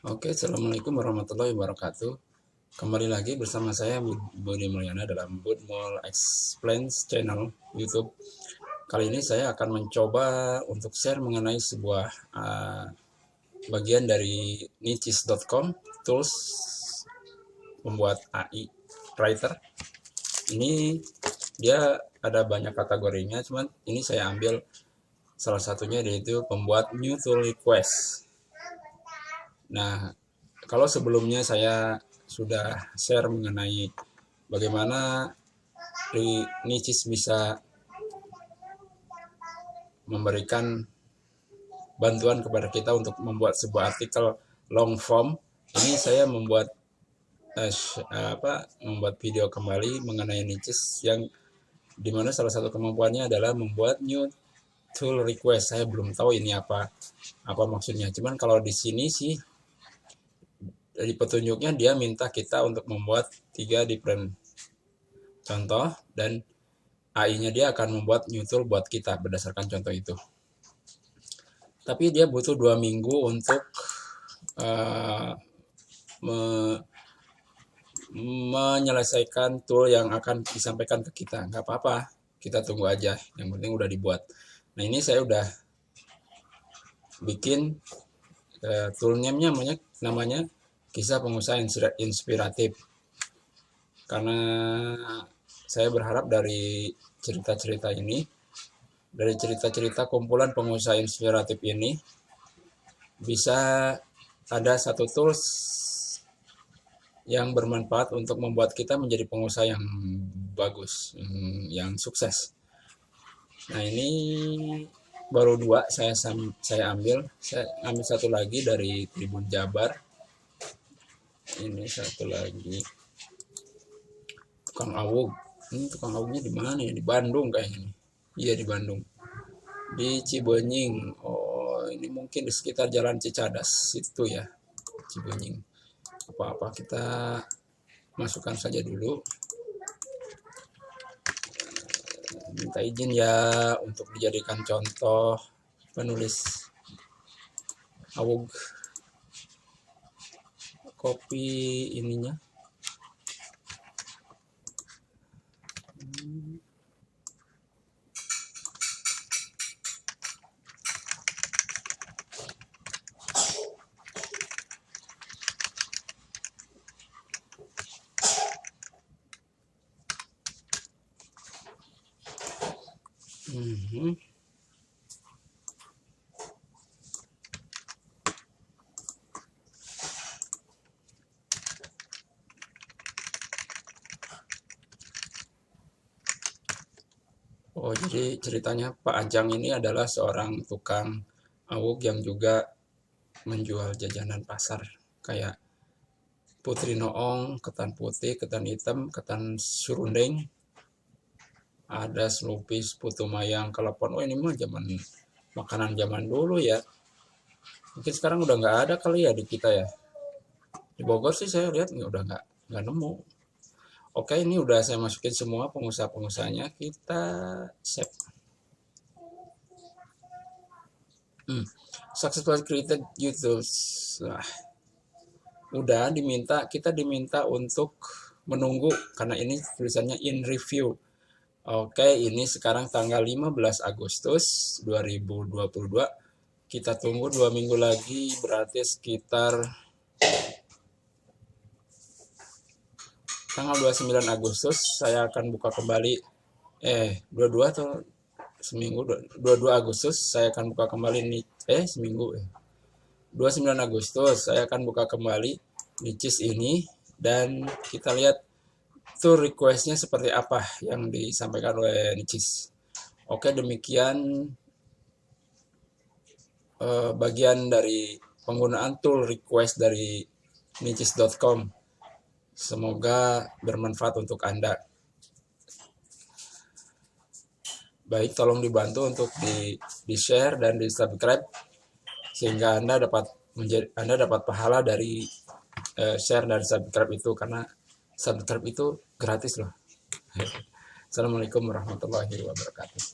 Oke, Assalamualaikum warahmatullahi wabarakatuh. Kembali lagi bersama saya Budi Mulyana dalam Budmul Explains channel YouTube. Kali ini saya akan mencoba untuk share mengenai sebuah bagian dari niches.com, tools membuat AI writer. Ini dia ada banyak kategorinya, cuman ini saya ambil salah satunya, yaitu pembuat new tool request. Nah, kalau sebelumnya saya sudah share mengenai bagaimana niches bisa memberikan bantuan kepada kita untuk membuat sebuah artikel long form, ini saya membuat video kembali mengenai niches yang dimana salah satu kemampuannya adalah membuat new tool request. Saya belum tahu ini apa maksudnya. Cuman kalau di sini sih dari petunjuknya dia minta kita untuk membuat 3 different contoh dan AI-nya dia akan membuat new tool buat kita berdasarkan contoh itu. Tapi dia butuh 2 minggu untuk menyelesaikan tool yang akan disampaikan ke kita. Nggak apa-apa, kita tunggu aja. Yang penting udah dibuat. Nah, ini saya udah bikin tool name-nya namanya kisah pengusaha inspiratif. Karena saya berharap dari cerita-cerita ini, dari cerita-cerita kumpulan pengusaha inspiratif ini, bisa ada satu tools yang bermanfaat untuk membuat kita menjadi pengusaha yang bagus, yang sukses. Nah, ini baru 2 saya ambil. Saya ambil satu lagi dari Tribun Jabar. Ini satu lagi tukang awug. Ini tukang awugnya di mana ya? Di Bandung kayaknya. Iya, di Bandung. Di Cibenying. Oh, ini mungkin di sekitar Jalan Cicadas itu ya, Cibenying. Apa-apa kita masukkan saja dulu. Minta izin ya untuk dijadikan contoh penulis awug. Copy ininya. Oh, jadi ceritanya Pak Ajang ini adalah seorang tukang awuk yang juga menjual jajanan pasar kayak putri noong, ketan putih, ketan hitam, ketan serundeng, ada selupis, putu mayang, kelepon. Oh, ini mah makanan zaman dulu ya. Mungkin sekarang udah nggak ada kali ya di kita ya. Di Bogor sih saya lihat udah nggak nemu. Oke, ini udah saya masukin semua pengusaha-pengusahanya. Kita save. Successful created YouTube. Nah, kita diminta untuk menunggu karena ini tulisannya in review. Oke, ini sekarang tanggal 15 Agustus 2022. Kita tunggu 2 minggu lagi, berarti sekitar tanggal 29 Agustus saya akan buka kembali 22 atau seminggu, 22 Agustus saya akan buka kembali seminggu 29 Agustus saya akan buka kembali niches ini dan kita lihat tool requestnya seperti apa yang disampaikan oleh niches. Oke, demikian bagian dari penggunaan tool request dari niches.com. Semoga bermanfaat untuk Anda. Baik, tolong dibantu untuk di-share dan di-subscribe sehingga Anda dapat pahala dari share dan subscribe itu, karena subscribe itu gratis loh. Assalamualaikum warahmatullahi wabarakatuh.